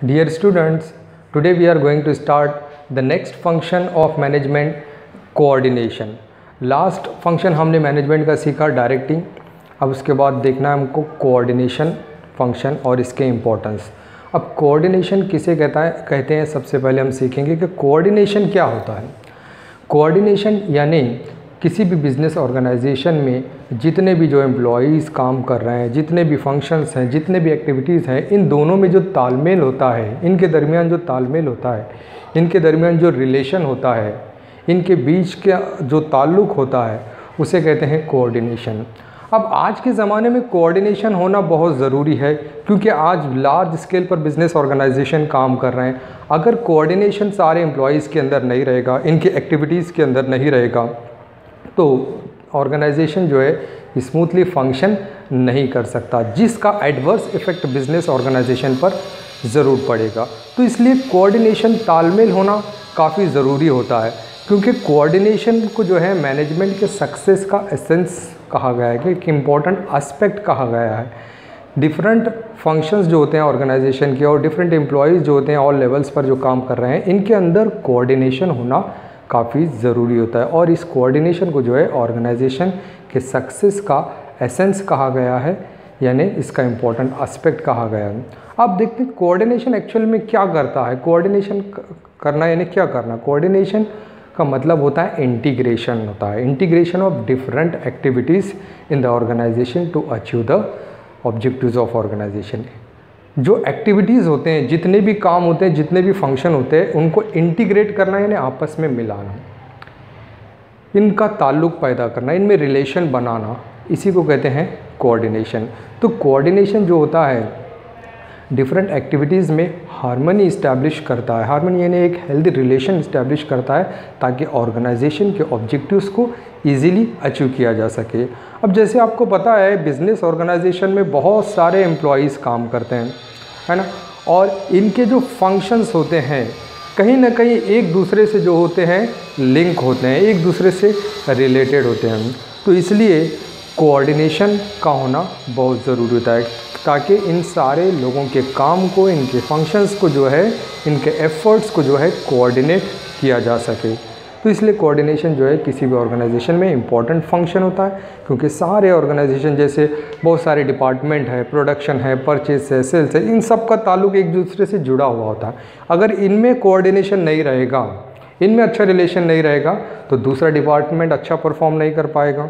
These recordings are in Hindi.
Dear students, today we are going to start the next function of management, coordination. Last function हमने मैनेजमेंट का सीखा डायरेक्टिंग, अब उसके बाद देखना है हमको कोऑर्डिनेशन फंक्शन और इसके इम्पोर्टेंस। अब कोऑर्डिनेशन किसे कहते हैं सबसे पहले हम सीखेंगे कि कोऑर्डिनेशन क्या होता है। कोऑर्डिनेशन यानी किसी भी बिज़नेस ऑर्गेनाइजेशन में जितने भी जो एम्प्लॉयज़ काम कर रहे हैं, जितने भी फंक्शंस हैं, जितने भी एक्टिविटीज़ हैं, इन दोनों में जो तालमेल होता है, इनके दरमियान जो तालमेल होता है, इनके दरमियान जो रिलेशन होता है, इनके बीच का जो ताल्लुक़ होता है, उसे कहते हैं कोऑर्डिनेशन। अब आज के ज़माने में कोऑर्डिनेशन होना बहुत ज़रूरी है, क्योंकि आज लार्ज स्केल पर बिज़नेस ऑर्गेनाइजेशन काम कर रहे हैं। अगर कोऑर्डिनेशन सारे एम्प्लॉयज़ के अंदर नहीं रहेगा, इनकी एक्टिविटीज़ के अंदर नहीं रहेगा, तो ऑर्गेनाइजेशन जो है स्मूथली फंक्शन नहीं कर सकता, जिसका एडवर्स इफ़ेक्ट बिज़नेस ऑर्गेनाइजेशन पर ज़रूर पड़ेगा। तो इसलिए कोऑर्डिनेशन, तालमेल होना काफ़ी ज़रूरी होता है, क्योंकि कोऑर्डिनेशन को जो है मैनेजमेंट के सक्सेस का एसेंस कहा गया है, कि एक इम्पॉर्टेंट एस्पेक्ट कहा गया है। डिफरेंट फंक्शंस जो होते हैं ऑर्गेनाइजेशन के और डिफरेंट एम्प्लॉयज़ जो होते हैं ऑल लेवल्स पर जो काम कर रहे हैं, इनके अंदर कोऑर्डिनेशन होना काफ़ी ज़रूरी होता है। और इस कोऑर्डिनेशन को जो है ऑर्गेनाइजेशन के सक्सेस का एसेंस कहा गया है, यानी इसका इम्पोर्टेंट एस्पेक्ट कहा गया है। अब देखते हैं कोऑर्डिनेशन एक्चुअल में क्या करता है। कोऑर्डिनेशन करना यानी क्या करना। कोऑर्डिनेशन का मतलब होता है इंटीग्रेशन होता है, integration of different activities in the organisation to achieve the objectives of organisation. जो एक्टिविटीज़ होते हैं, जितने भी काम होते हैं, जितने भी फंक्शन होते हैं, उनको इंटीग्रेट करना यानी आपस में मिलाना, इनका ताल्लुक़ पैदा करना, इनमें रिलेशन बनाना, इसी को कहते हैं कोऑर्डिनेशन। तो कोऑर्डिनेशन जो होता है डिफरेंट एक्टिविटीज़ में हार्मनी इस्टेब्लिश करता है। हार्मनी यानी एक हेल्दी रिलेशन इस्टेब्लिश करता है, ताकि ऑर्गेनाइजेशन के ऑब्जेक्टिव्स को ईज़िली अचीव किया जा सके। अब जैसे आपको पता है बिज़नेस ऑर्गेनाइजेशन में बहुत सारे एम्प्लॉयज़ काम करते हैं, है ना, और इनके जो फंक्शंस होते हैं कहीं ना कहीं एक दूसरे से जो होते हैं लिंक होते हैं, एक दूसरे से रिलेटेड होते हैं। तो इसलिए कोऑर्डिनेशन का होना बहुत ज़रूरी होता है, ताकि इन सारे लोगों के काम को, इनके फंक्शंस को जो है, इनके एफ़र्ट्स को जो है कोऑर्डिनेट किया जा सके। तो इसलिए कोऑर्डिनेशन जो है किसी भी ऑर्गेनाइजेशन में इम्पॉर्टेंट फंक्शन होता है, क्योंकि सारे ऑर्गेनाइजेशन जैसे बहुत सारे डिपार्टमेंट है, प्रोडक्शन है, परचेस है, सेल्स है, इन सब का ताल्लुक़ एक दूसरे से जुड़ा हुआ होता है। अगर इनमें कोऑर्डिनेशन नहीं रहेगा, इनमें अच्छा रिलेशन नहीं रहेगा, तो दूसरा डिपार्टमेंट अच्छा परफॉर्म नहीं कर पाएगा।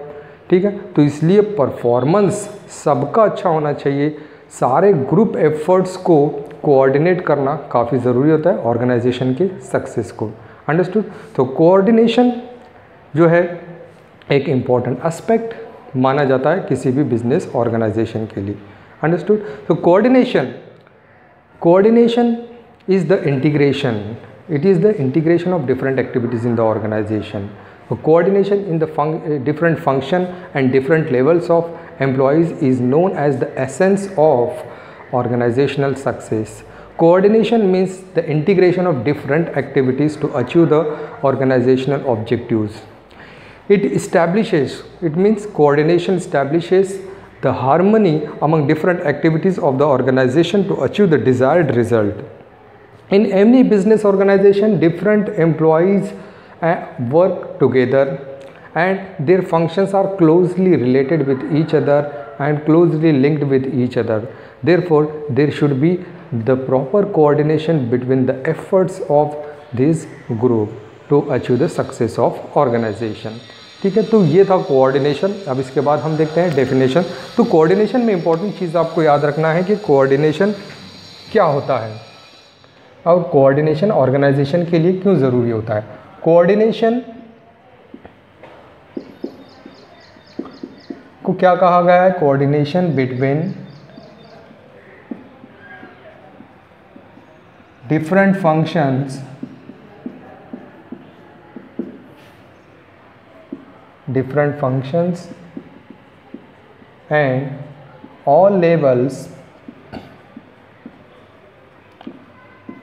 ठीक है, तो इसलिए परफॉर्मेंस सबका अच्छा होना चाहिए। सारे ग्रुप एफर्ट्स को कोऑर्डिनेट करना काफ़ी ज़रूरी होता है ऑर्गेनाइजेशन के सक्सेस को। अंडरस्टूड। तो कोऑर्डिनेशन जो है एक इम्पॉर्टेंट एस्पेक्ट माना जाता है किसी भी बिजनेस ऑर्गेनाइजेशन के लिए। अंडरस्टूड। तो coordination is the integration, it is the integration of different activities in the organization. Coordination in the different function and different levels of employees is known as the essence of organizational success. Coordination means the integration of different activities to achieve the organizational objectives. It means coordination establishes the harmony among different activities of the organization to achieve the desired result. In any business organization, different employees work together and their functions are closely related with each other and closely linked with each other. Therefore, there should be the proper coordination between the efforts of this group to achieve the success of organization. ठीक है, तो ये था कोऑर्डिनेशन। अब इसके बाद हम देखते हैं डेफिनेशन। तो कोऑर्डिनेशन में इंपॉर्टेंट चीज़ आपको याद रखना है कि कोऑर्डिनेशन क्या होता है और कोऑर्डिनेशन ऑर्गेनाइजेशन के लिए क्यों ज़रूरी होता है। कोऑर्डिनेशन को क्या कहा गया है। Coordination between different functions and all levels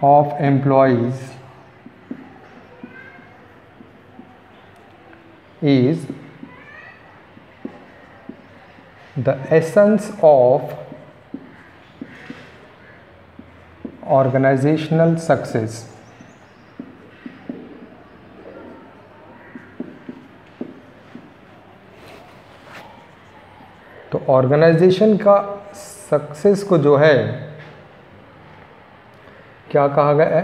of employees is the essence of organisational success. तो ऑर्गेनाइजेशन का सक्सेस को जो है क्या कहा गया है,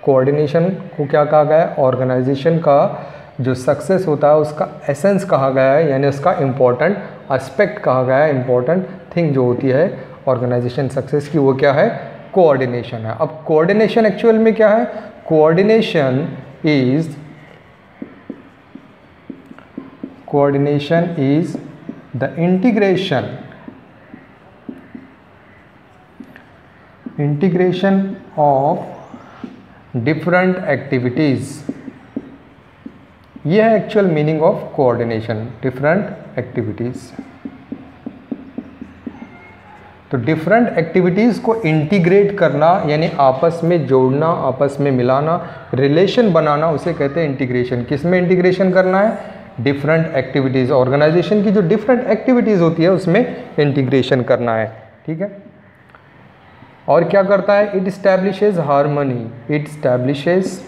कोऑर्डिनेशन को क्या कहा गया है, ऑर्गेनाइजेशन का जो सक्सेस होता है उसका एसेंस कहा गया है, यानी उसका इम्पोर्टेंट एस्पेक्ट कहा गया है, इम्पोर्टेंट थिंग जो होती है ऑर्गेनाइजेशन सक्सेस की वो क्या है, कोऑर्डिनेशन है। अब कोऑर्डिनेशन एक्चुअल में क्या है, coordination is the integration of different activities. यह है actual meaning of coordination, different activities. तो डिफरेंट एक्टिविटीज़ को इंटीग्रेट करना यानी आपस में जोड़ना, आपस में मिलाना, रिलेशन बनाना, उसे कहते हैं इंटीग्रेशन। किस में इंटीग्रेशन करना है, डिफरेंट एक्टिविटीज़, ऑर्गेनाइजेशन की जो डिफरेंट एक्टिविटीज़ होती है उसमें इंटीग्रेशन करना है। ठीक है, और क्या करता है, it establishes harmony, it establishes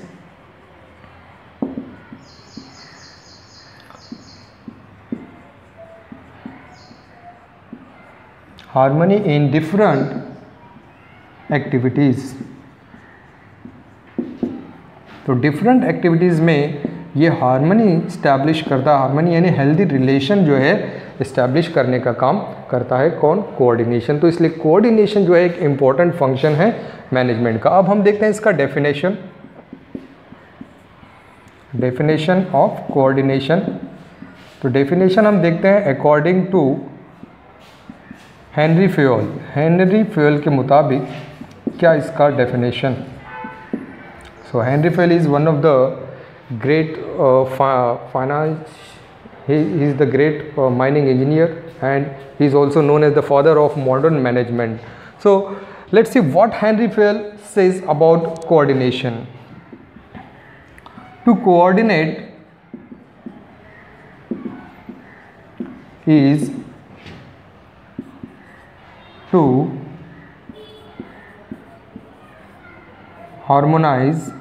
harmony in different activities. तो डिफरेंट एक्टिविटीज़ में ये हार्मनी इस्टेब्लिश करता है, हार्मनी यानी हेल्दी रिलेशन जो है इस्टेब्लिश करने का काम करता है कौन, कोऑर्डिनेशन। तो इसलिए कोऑर्डिनेशन जो है एक इम्पॉर्टेंट फंक्शन है मैनेजमेंट का। अब हम देखते हैं इसका डेफिनेशन ऑफ कोऑर्डिनेशन। तो डेफिनेशन हम देखते हैं अकॉर्डिंग टू हेनरी फ्यूल के मुताबिक क्या इसका definition. So Henry fuel is one of the great he is the great mining engineer, and he is also known as the father of modern management. So let's see what Henry Fayol says about coordination. To coordinate is to harmonize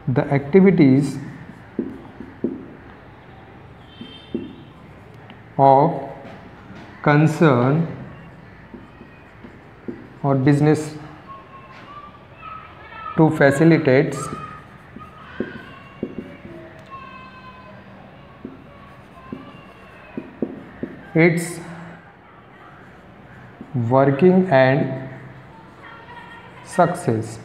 the activities of concern or business to facilitate its working and success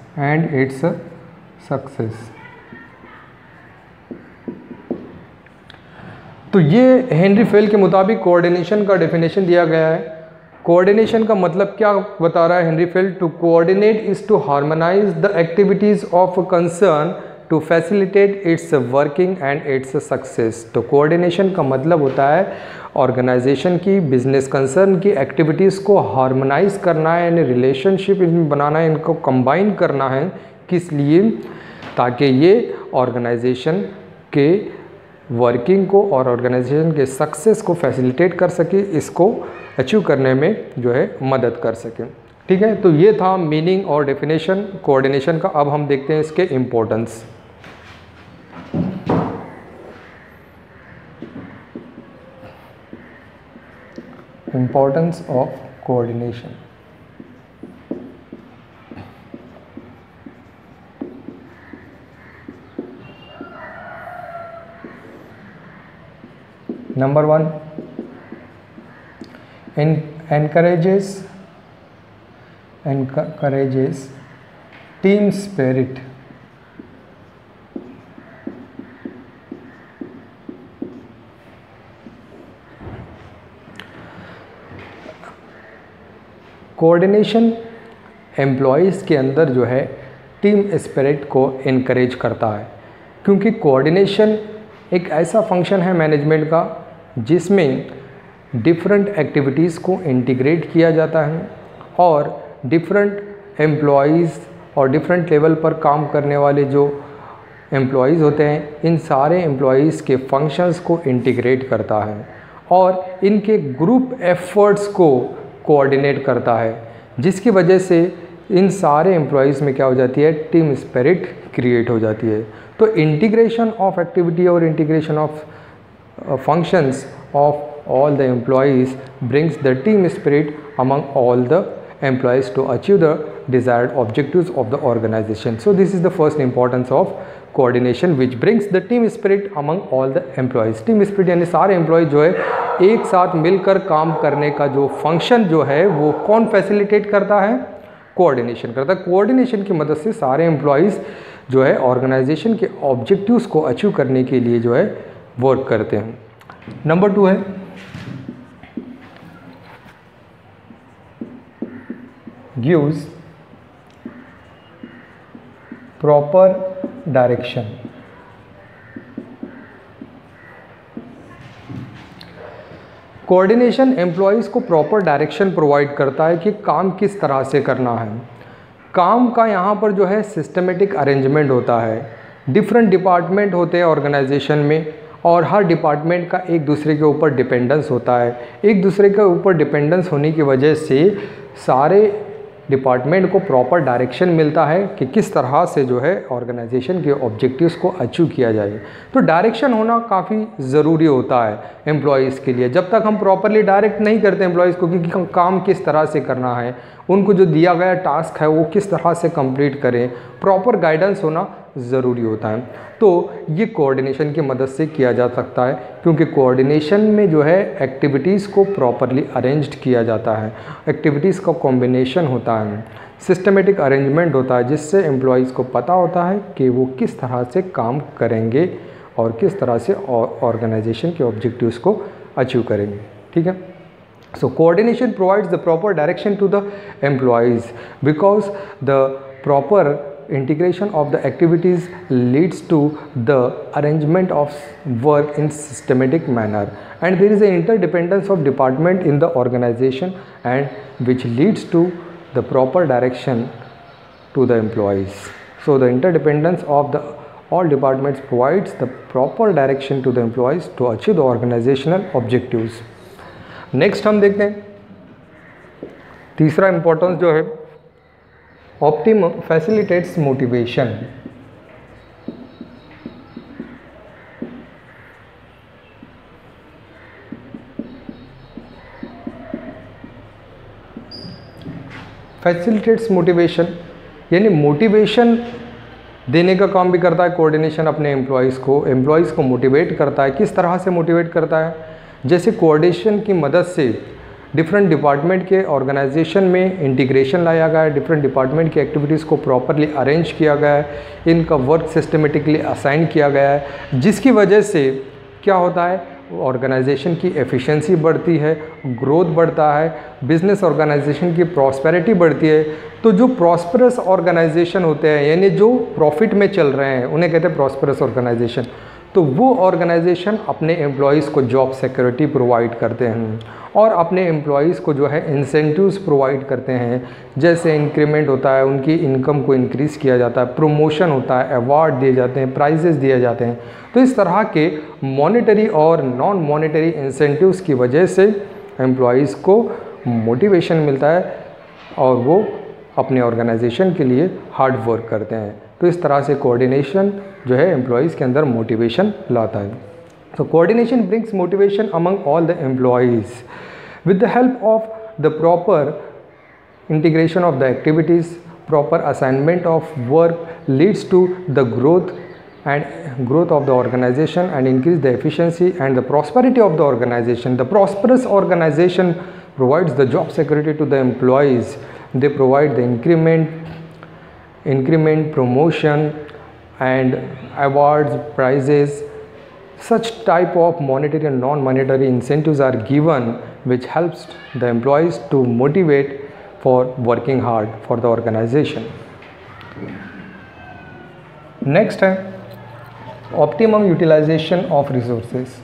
तो ये हेनरी फेल के मुताबिक कोऑर्डिनेशन का डेफिनेशन दिया गया है। कोऑर्डिनेशन का मतलब क्या बता रहा है Henri Fayol, to coordinate is to harmonise the activities of concern to facilitate its working and its success. तो कोऑर्डिनेशन का मतलब होता है ऑर्गेनाइजेशन की, बिजनेस कंसर्न की एक्टिविटीज़ को हार्मोनाइज करना है, यानी रिलेशनशिप इनमें बनाना है, इनको कंबाइन करना है। किस लिए, ताकि ये ऑर्गेनाइजेशन के वर्किंग को और ऑर्गेनाइजेशन के सक्सेस को फैसिलिटेट कर सके, इसको अचीव करने में जो है मदद कर सके। ठीक है, तो ये था मीनिंग और डेफिनेशन कोऑर्डिनेशन का। अब हम देखते हैं इसके importance. Importance of coordination. Number 1, encourages team spirit. Coordination employees के अंदर जो है टीम स्पिरिट को इनकरेज करता है, क्योंकि कोऑर्डिनेशन एक ऐसा फंक्शन है मैनेजमेंट का जिसमें डिफरेंट एक्टिविटीज़ को इंटीग्रेट किया जाता है और डिफरेंट एम्प्लॉयज़ और डिफरेंट लेवल पर काम करने वाले जो एम्प्लॉयज़ होते हैं, इन सारे एम्प्लॉयज़ के फंक्शंस को इंटीग्रेट करता है और इनके ग्रुप एफर्ट्स को कोऑर्डिनेट करता है, जिसकी वजह से इन सारे एम्प्लॉयज़ में क्या हो जाती है, टीम स्पिरिट क्रिएट हो जाती है। तो इंटीग्रेशन ऑफ एक्टिविटी और integration of functions of all the employees brings the team spirit among all the employees to achieve the desired objectives of the organization. So this is the first importance of coordination which brings the team spirit among all the employees. team spirit यानी सारे एम्प्लॉय जो है एक साथ मिलकर काम करने का जो फंक्शन जो है वो कौन फैसिलिटेट करता है, कोऑर्डिनेशन करता है। कोऑर्डिनेशन की मदद से सारे एम्प्लॉयज़ जो है ऑर्गेनाइजेशन के ऑब्जेक्टिव्स को अचीव करने के लिए जो है वर्क करते हैं। नंबर 2 है gives proper direction. Coordination employees को प्रॉपर डायरेक्शन प्रोवाइड करता है कि काम किस तरह से करना है। काम का यहाँ पर जो है सिस्टमेटिक अरेंजमेंट होता है, डिफरेंट डिपार्टमेंट होते हैं ऑर्गेनाइजेशन में और हर डिपार्टमेंट का एक दूसरे के ऊपर डिपेंडेंस होता है। एक दूसरे के ऊपर डिपेंडेंस होने की वजह से सारे डिपार्टमेंट को प्रॉपर डायरेक्शन मिलता है कि किस तरह से जो है ऑर्गेनाइजेशन के ऑब्जेक्टिव्स को अचीव किया जाए। तो डायरेक्शन होना काफ़ी ज़रूरी होता है एम्प्लॉयज़ के लिए। जब तक हम प्रॉपरली डायरेक्ट नहीं करते एम्प्लॉयज़ को कि काम किस तरह से करना है, उनको जो दिया गया टास्क है वो किस तरह से कंप्लीट करें, प्रॉपर गाइडेंस होना ज़रूरी होता है। तो ये कोऑर्डिनेशन की मदद से किया जा सकता है, क्योंकि कोऑर्डिनेशन में जो है एक्टिविटीज़ को प्रॉपरली अरेंज्ड किया जाता है, एक्टिविटीज़ का कॉम्बिनेशन होता है, सिस्टमेटिक अरेंजमेंट होता है, जिससे एम्प्लॉयज़ को पता होता है कि वो किस तरह से काम करेंगे और किस तरह से ऑर्गेनाइजेशन के ऑब्जेक्टिव्स को अचीव करेंगे। ठीक है। So coordination provides the proper direction to the employees because the proper integration of the activities leads to the arrangement of work in systematic manner, and there is an interdependence of department in the organization and which leads to the proper direction to the employees. So the interdependence of the all departments provides the proper direction to the employees to achieve the organizational objectives. Next हम देखते हैं तीसरा इम्पोर्टेंस जो है optimum facilitates motivation. Facilitates motivation यानी मोटिवेशन देने का काम भी करता है कोऑर्डिनेशन अपने एम्प्लॉयज़ को मोटिवेट करता है। किस तरह से मोटिवेट करता है, जैसे कोऑर्डिनेशन की मदद से डिफरेंट डिपार्टमेंट के ऑर्गेनाइजेशन में इंटीग्रेशन लाया गया है, डिफरेंट डिपार्टमेंट की एक्टिविटीज़ को प्रॉपरली अरेंज किया गया है, इनका वर्क सिस्टमेटिकली असाइन किया गया है, जिसकी वजह से क्या होता है, ऑर्गेनाइजेशन की एफिशिएंसी बढ़ती है, ग्रोथ बढ़ता है, बिजनेस ऑर्गेनाइजेशन की प्रॉस्पेरिटी बढ़ती है। तो जो प्रॉस्परस ऑर्गेनाइजेशन होते हैं यानी जो प्रॉफिट में चल रहे हैं उन्हें कहते हैं प्रॉस्परस ऑर्गेनाइजेशन। तो वो ऑर्गेनाइजेशन अपने एम्प्लॉयज़ को जॉब सिक्योरिटी प्रोवाइड करते हैं और अपने एम्प्लॉयज़ को जो है इंसेंटिव्स प्रोवाइड करते हैं, जैसे इंक्रीमेंट होता है, उनकी इनकम को इंक्रीज़ किया जाता है, प्रमोशन होता है, अवार्ड दिए जाते हैं, प्राइजेस दिए जाते हैं। तो इस तरह के मॉनेटरी और नॉन मॉनेटरी इंसेंटिव्स की वजह से एम्प्लॉयज़ को मोटिवेशन मिलता है और वो अपने ऑर्गेनाइजेशन के लिए हार्ड वर्क करते हैं। तो इस तरह से कोऑर्डिनेशन जो है एम्प्लॉयज़ के अंदर मोटिवेशन लाता है। So coordination brings motivation among all the employees. With the help of the proper integration of the activities, proper assignment of work leads to the growth of the organization and increase the efficiency and the prosperity of the organization. The prosperous organization provides the job security to the employees. They provide the increment, promotion and awards, prizes. Such type of monetary and non-monetary incentives are given, which helps the employees to motivate for working hard for the organization. Next है optimum utilization of resources.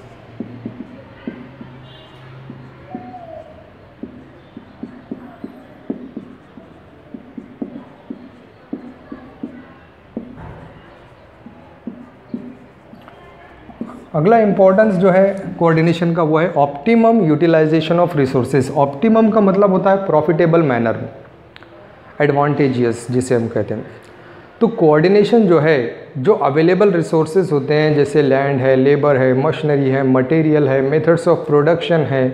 अगला इम्पोर्टेंस जो है कोऑर्डिनेशन का वो है optimum utilisation of resources. Optimum का मतलब होता है प्रॉफिटेबल मैनर, एडवांटेजियस जिसे हम कहते हैं। तो कोऑर्डिनेशन जो है, जो अवेलेबल रिसोर्सेज होते हैं जैसे लैंड है, लेबर है, मशीनरी है, मटेरियल है, मेथड्स ऑफ प्रोडक्शन है,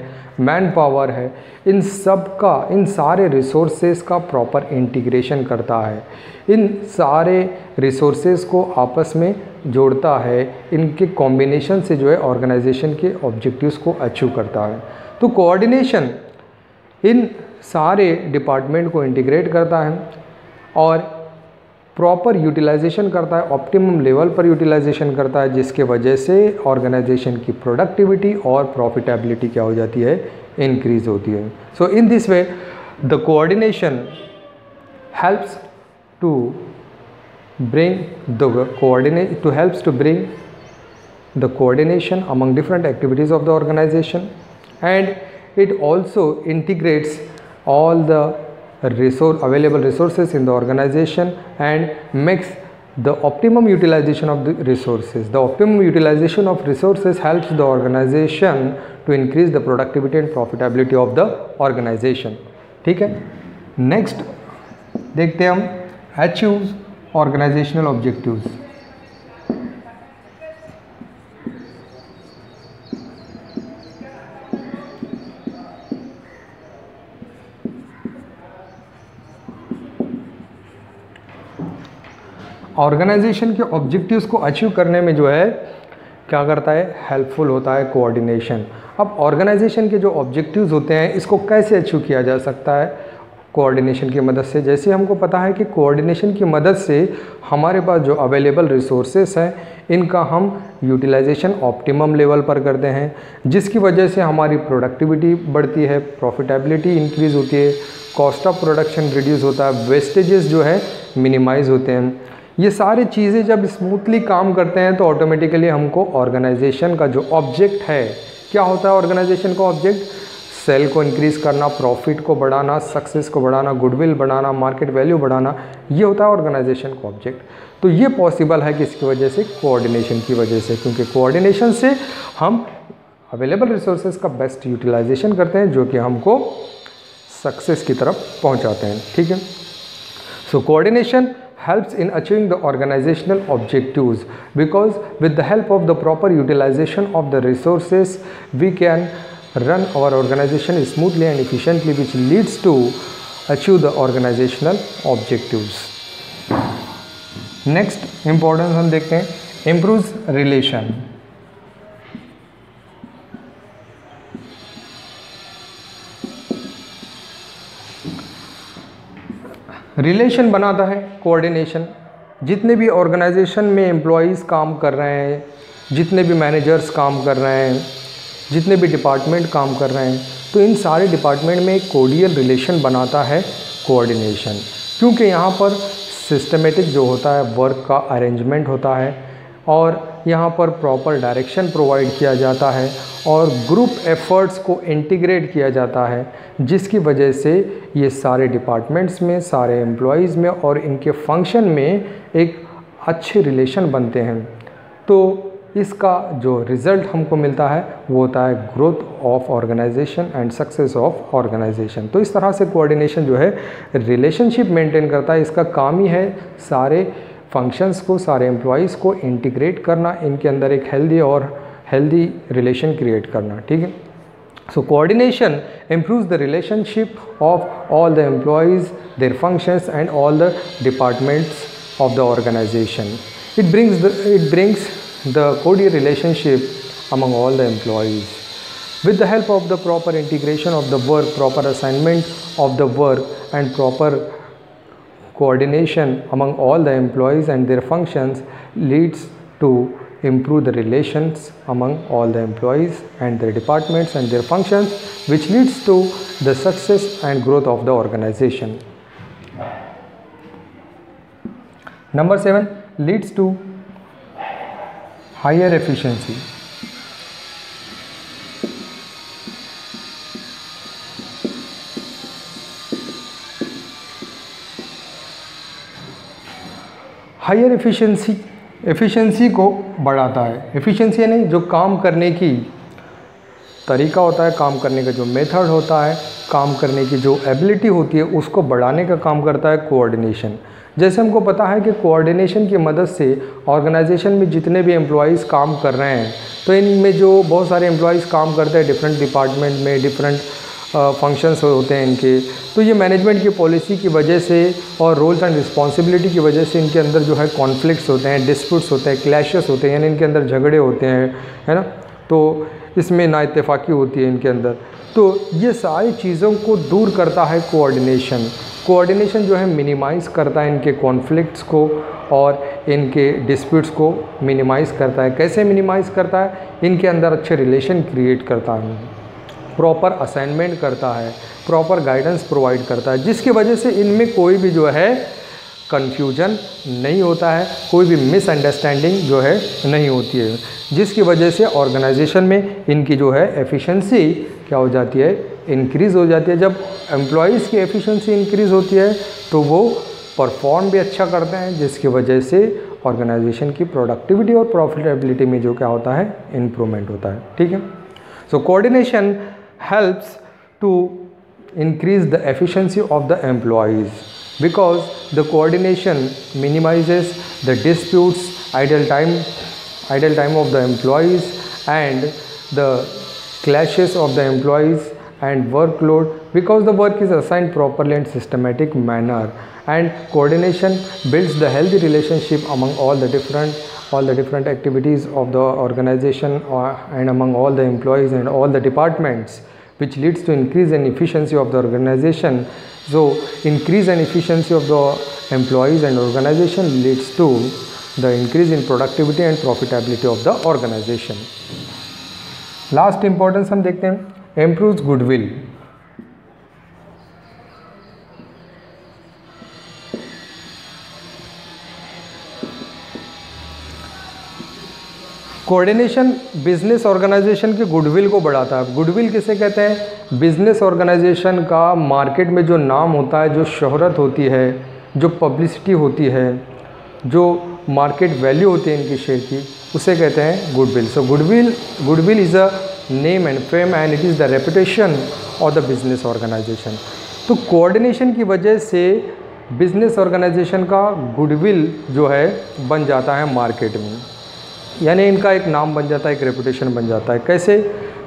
मैन पावर है, इन सब का, इन सारे रिसोर्सेज का प्रॉपर इंटीग्रेशन करता है, इन सारे रिसोर्सेज को आपस में जोड़ता है, इनके कॉम्बिनेशन से जो है ऑर्गेनाइजेशन के ऑब्जेक्टिव्स को अचीव करता है। तो कोऑर्डिनेशन इन सारे डिपार्टमेंट को इंटीग्रेट करता है और प्रॉपर यूटिलाइजेशन करता है, ऑप्टिमम लेवल पर यूटिलाइजेशन करता है, जिसके वजह से ऑर्गेनाइजेशन की प्रोडक्टिविटी और प्रॉफिटेबिलिटी क्या हो जाती है, इंक्रीज होती है। So in this way the coordination helps to bring the coordination among different activities of the organization, and it also integrates all the available resources in the organization and makes the optimum utilization of the resources. The optimum utilization of resources helps the organization to increase the productivity and profitability of the organization. ठीक है, नेक्स्ट देखते हैं हम अचीव ऑर्गेनाइजेशनल ऑब्जेक्टिव्स। ऑर्गेनाइजेशन के ऑब्जेक्टिव्स को अचीव करने में जो है क्या करता है, हेल्पफुल होता है कोऑर्डिनेशन। अब ऑर्गेनाइजेशन के जो ऑब्जेक्टिव्स होते हैं इसको कैसे अचीव किया जा सकता है, कोऑर्डिनेशन की मदद से। जैसे हमको पता है कि कोऑर्डिनेशन की मदद से हमारे पास जो अवेलेबल रिसोर्सेस हैं इनका हम यूटिलाइजेशन ऑप्टिमम लेवल पर करते हैं, जिसकी वजह से हमारी प्रोडक्टिविटी बढ़ती है, प्रॉफिटेबिलिटी इंक्रीज़ होती है, कॉस्ट ऑफ प्रोडक्शन रिड्यूस होता है, वेस्टेजेस जो है मिनिमाइज़ होते हैं। ये सारी चीज़ें जब स्मूथली काम करते हैं तो ऑटोमेटिकली हमको ऑर्गेनाइजेशन का जो ऑब्जेक्ट है, क्या होता है ऑर्गेनाइजेशन का ऑब्जेक्ट, सेल को इंक्रीज़ करना, प्रॉफिट को बढ़ाना, सक्सेस को बढ़ाना, गुडविल बढ़ाना, मार्केट वैल्यू बढ़ाना, ये होता है ऑर्गेनाइजेशन का ऑब्जेक्ट। तो ये पॉसिबल है किसकी वजह से, कोऑर्डिनेशन की वजह से, क्योंकि कोऑर्डिनेशन से हम अवेलेबल रिसोर्सेज का बेस्ट यूटिलाइजेशन करते हैं जो कि हमको सक्सेस की तरफ पहुंचाते हैं। ठीक है, so coordination helps in achieving the organizational objectives, because with the help of the proper utilization of the resources we can run our organization smoothly and efficiently, which leads to achieve the organizational objectives. Next importance हम देखते हैं, improves relation। रिलेशन बनाता है कोऑर्डिनेशन। जितने भी ऑर्गेनाइजेशन में एम्प्लॉयज़ काम कर रहे हैं, जितने भी मैनेजर्स काम कर रहे हैं, जितने भी डिपार्टमेंट काम कर रहे हैं, तो इन सारे डिपार्टमेंट में एक कोर्डियल रिलेशन बनाता है कोऑर्डिनेशन, क्योंकि यहाँ पर सिस्टमेटिक जो होता है वर्क का अरेंजमेंट होता है और यहाँ पर प्रॉपर डायरेक्शन प्रोवाइड किया जाता है और ग्रुप एफर्ट्स को इंटीग्रेट किया जाता है, जिसकी वजह से ये सारे डिपार्टमेंट्स में, सारे एम्प्लॉयज़ में और इनके फंक्शन में एक अच्छे रिलेशन बनते हैं। तो इसका जो रिज़ल्ट हमको मिलता है वो होता है growth of organisation and success of organisation. तो इस तरह से कोऑर्डिनेशन जो है रिलेशनशिप मेंटेन करता है। इसका काम ही है सारे फंक्शंस को, सारे एम्प्लॉयज़ को इंटीग्रेट करना, इनके अंदर एक हेल्दी रिलेशन क्रिएट करना। ठीक है, so coordination improves the relationship of all the employees, their functions and all the departments of the organization. It brings the cordial relationship among all the employees. With the help of the proper integration of the work, proper assignment of the work and proper coordination among all the employees and their functions leads to improve the relations among all the employees and their departments and their functions, which leads to the success and growth of the organization. Number 7 leads to higher efficiency. Higher efficiency efficiency को बढ़ाता है। एफिशिएंसी यानी जो काम करने की तरीका होता है, काम करने का जो मेथड होता है, काम करने की जो एबिलिटी होती है, उसको बढ़ाने का काम करता है कोऑर्डिनेशन। जैसे हमको पता है कि कोऑर्डिनेशन की मदद से ऑर्गेनाइजेशन में जितने भी एम्प्लॉयज़ काम कर रहे हैं, तो इनमें जो बहुत सारे एम्प्लॉयज़ काम करते हैं डिफरेंट डिपार्टमेंट में, डिफरेंट फंक्शंस होते हैं इनके, तो ये मैनेजमेंट की पॉलिसी की वजह से और रोल्स एंड रिस्पॉन्सिबिलिटी की वजह से इनके अंदर जो है कॉन्फ्लिक्ट्स होते हैं, डिस्प्यूट्स होते हैं, क्लैशेस होते हैं, यानी इनके अंदर झगड़े होते हैं, है ना। तो इसमें नाइत्तेफाकी होती है इनके अंदर। तो ये सारी चीज़ों को दूर करता है कोऑर्डिनेशन। कोऑर्डिनेशन जो है मिनिमाइज़ करता है इनके कॉन्फ्लिक्ट्स को और इनके डिस्प्यूट्स को मिनिमाइज़ करता है। कैसे मिनिमाइज़ करता है? इनके अंदर अच्छे रिलेशन क्रिएट करता है, प्रॉपर असाइनमेंट करता है, प्रॉपर गाइडेंस प्रोवाइड करता है, जिसकी वजह से इनमें कोई भी जो है कन्फ्यूजन नहीं होता है, कोई भी मिसअंडरस्टैंडिंग जो है नहीं होती है, जिसकी वजह से ऑर्गेनाइजेशन में इनकी जो है एफिशिएंसी क्या हो जाती है, इंक्रीज़ हो जाती है। जब एम्प्लॉयज़ की एफिशिएंसी इंक्रीज़ होती है तो वो परफॉर्म भी अच्छा करते हैं, जिसकी वजह से ऑर्गेनाइजेशन की प्रोडक्टिविटी और प्रॉफिटेबिलिटी में जो क्या होता है, इम्प्रूवमेंट होता है। ठीक है। So coordination helps to increase the efficiency of the employees because the coordination minimizes the disputes, idle time of the employees and the clashes of the employees and workload, because the work is assigned properly and systematic manner, and coordination builds the healthy relationship among all the different activities of the organization and among all the employees and all the departments, which leads to increase in efficiency of the organization. So increase in efficiency of the employees and organization leads to the increase in productivity and profitability of the organization. Last importance हम देखते हैं, improves goodwill. Coordination business organisation की गुडविल को बढ़ाता है। गुडविल किसे कहते हैं? बिजनेस ऑर्गेनाइजेशन का मार्केट में जो नाम होता है, जो शोहरत होती है, जो पब्लिसिटी होती है, जो मार्केट वैल्यू होती है इनकी शेयर की, उसे कहते हैं goodwill. So goodwill is a name and fame and it is the reputation of the business organisation. तो कोऑर्डिनेशन की वजह से बिजनेस ऑर्गेनाइजेशन का गुडविल जो है बन जाता है मार्केट में, यानी इनका एक नाम बन जाता है, एक रेपुटेशन बन जाता है। कैसे?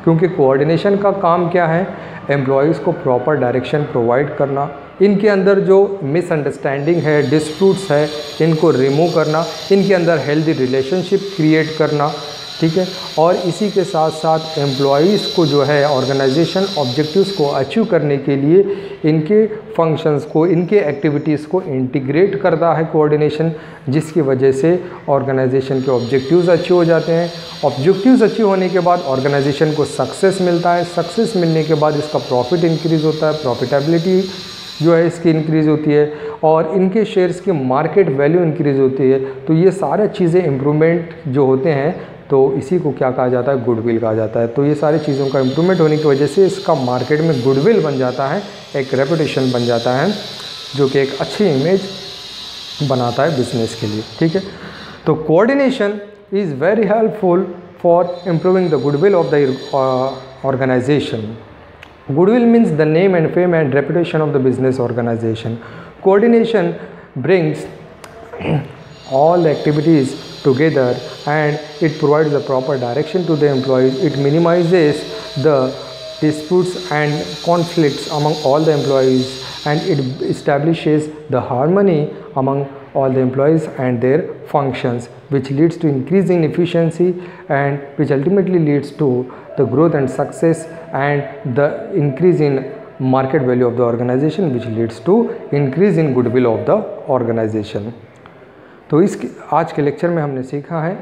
क्योंकि कोऑर्डिनेशन का काम क्या है? एम्प्लॉयज़ को प्रॉपर डायरेक्शन प्रोवाइड करना, इनके अंदर जो मिसअंडरस्टैंडिंग है, डिस्प्यूट्स है, इनको रिमूव करना, इनके अंदर हेल्दी रिलेशनशिप क्रिएट करना। ठीक है। और इसी के साथ साथ एम्प्लॉयज़ को जो है ऑर्गेनाइजेशन ऑब्जेक्टिव्स को अचीव करने के लिए इनके फंक्शंस को, इनके एक्टिविटीज़ को इंटीग्रेट करता है कोऑर्डिनेशन, जिसकी वजह से ऑर्गेनाइजेशन के ऑब्जेक्टिव्स अचीव हो जाते हैं। ऑब्जेक्टिव्स अचीव होने के बाद ऑर्गेनाइजेशन को सक्सेस मिलता है, सक्सेस मिलने के बाद इसका प्रॉफिट इंक्रीज़ होता है, प्रॉफिटेबिलिटी जो है इसकी इंक्रीज़ होती है और इनके शेयर्स की मार्केट वैल्यू इंक्रीज़ होती है। तो ये सारी चीज़ें इम्प्रूवमेंट जो होते हैं, तो इसी को क्या कहा जाता है? गुडविल कहा जाता है। तो ये सारी चीज़ों का इम्प्रूवमेंट होने की वजह से इसका मार्केट में गुडविल बन जाता है, एक रेपुटेशन बन जाता है, जो कि एक अच्छी इमेज बनाता है बिजनेस के लिए। ठीक है। तो coordination is very helpful for improving the goodwill of the organisation. Goodwill means the name and fame and reputation of the business organization. Coordination brings all the activities together and it provides the proper direction to the employees. It minimizes the disputes and conflicts among all the employees and it establishes the harmony among all the employees and their functions, which leads to increase in efficiency and which ultimately leads to the growth and success and the increase in market value of the organization, which leads to increase in goodwill of the organization. तो आज के लेक्चर में हमने सीखा है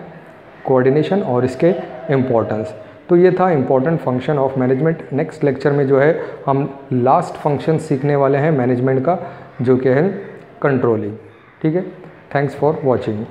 कोऑर्डिनेशन और इसके इम्पोर्टेंस। तो ये था important function of management. Next lecture में जो है हम लास्ट फंक्शन सीखने वाले हैं मैनेजमेंट का, जो कि है कंट्रोलिंग। ठीक है। Thanks for watching.